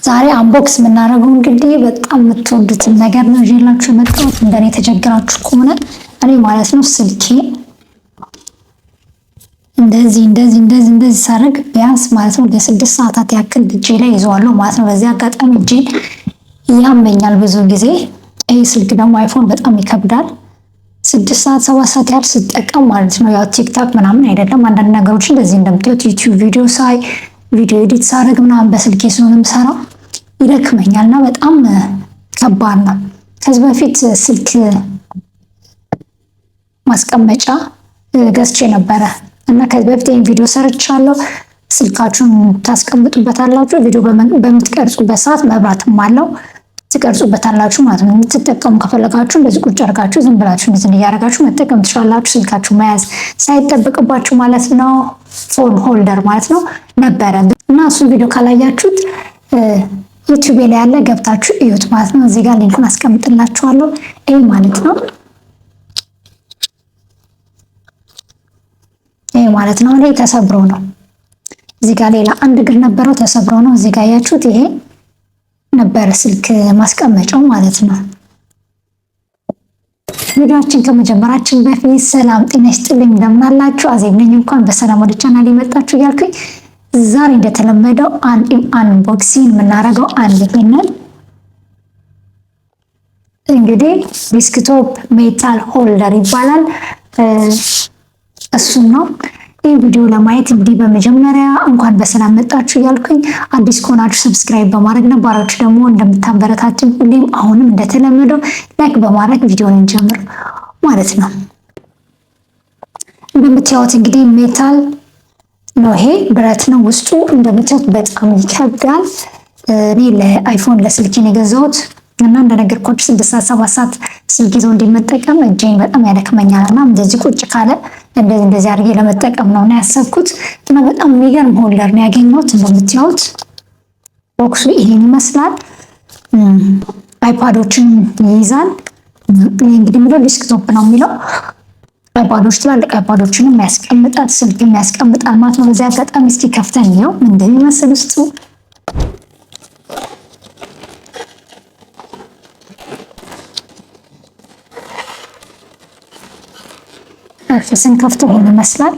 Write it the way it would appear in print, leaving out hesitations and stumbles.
ዛሬ አንቦክስ የምናደርገው እንግዲህ በጣም የምትወዱትን ነገር ነው ይዤላችሁ የመጣሁት። እንደኔ ተቸግራችሁ ከሆነ እኔ ማለት ነው ስልኬ እንደዚህ ሳደርግ ቢያንስ ማለት ነው ለ6 ሰዓታት ያክል እጄ ላይ ይዘዋለሁ ማለት ነው። በዚህ አጋጣሚ እጄ ያመኛል ብዙ ጊዜ። ይሄ ስልክ ደግሞ አይፎን በጣም ይከብዳል። 6 ሰዓት 7 ሰዓት ያህል ስጠቀም ማለት ነው። ያው ቲክታክ ምናምን አይደለም፣ አንዳንድ ነገሮች እንደዚህ እንደምታዩት ዩቲዩብ ቪዲዮ ሳይ ቪዲዮ ኤዲት ሳደርግ ምናምን በስልኬ ስለሆነ የምሰራው ይደክመኛልና በጣም ከባድ ነው። ከዚህ በፊት ስልክ ማስቀመጫ ገዝቼ ነበረ እና ከዚህ በፊት ይሄን ቪዲዮ ሰርቻለሁ። ስልካችሁን ታስቀምጡበታላችሁ። ቪዲዮ በምትቀርጹበት ሰዓት መብራትም አለው ትቀርጹበታላችሁ ማለት ነው። የምትጠቀሙ ከፈለጋችሁ እንደዚህ ቁጭ አድርጋችሁ ዝም ብላችሁ እንደዚህ እያደረጋችሁ መጠቀም ትችላላችሁ። ስልካችሁ መያዝ ሳይጠበቅባችሁ ማለት ነው። ፎን ሆልደር ማለት ነው ነበረ እና እሱን ቪዲዮ ካላያችሁት ዩቲዩብ ላይ ያለ ገብታችሁ እዩት ማለት ነው። እዚህ ጋር ሊንኩን አስቀምጥላችኋለሁ። ይሄ ማለት ነው ይሄ ተሰብሮ ነው። እዚህ ጋር ሌላ አንድ እግር ነበረው ተሰብሮ ነው። እዚህ ጋር ያያችሁት ይሄ ነበረ ስልክ ማስቀመጫው ማለት ነው። ቪዲዮአችን ከመጀመራችን በፊት ሰላም ጤና ይስጥልኝ፣ እንደምን አላችሁ? አዜብ ነኝ። እንኳን በሰላም ወደ ቻናሌ መጣችሁ እያልኩኝ ዛሬ እንደተለመደው አንቦክሲንግ የምናደርገው ይሄንን እንግዲህ ዴስክቶፕ ሜታል ሆልደር ይባላል። እሱን ነው ይህ ቪዲዮ ለማየት እንግዲህ በመጀመሪያ እንኳን በሰላም መጣችሁ እያልኩኝ አዲስ ከሆናችሁ ሰብስክራይብ በማድረግ ነባራችሁ ደግሞ እንደምታበረታቱኝ ሁሌም አሁንም እንደተለመደው ላይክ በማድረግ ቪዲዮን እንጀምር ማለት ነው። እንደምታዩት እንግዲህ ሜታል ነው፣ ይሄ ብረት ነው ውስጡ። እንደምታዩት በጣም ይከብዳል። እኔ ለአይፎን ለስልኬን የገዛሁት እና እንደነገርኳችሁ 6 ሰዓት 7 ሰዓት ስልክ ይዞ እንዲመጠቀም እጄን በጣም ያደክመኛል እና እንደዚህ ቁጭ ካለ እንደዚህ አድርጌ ለመጠቀም ነው እና ያሰብኩት እና በጣም የሚገርም ሆልደር ነው ያገኘሁት። እንደምታዩት ቦክሱ ይሄን ይመስላል። አይፓዶችን ይይዛል። እንግዲህ ምለው ዴስክቶፕ ነው የሚለው አይፓዶች፣ ትላልቅ አይፓዶችንም ያስቀምጣል፣ ስልክም ያስቀምጣል ማለት ነው። በዚህ አጋጣሚ እስኪ ከፍተን ነው እንደሚመስል ውስጡ ስንከፍተው ይሄን ይመስላል።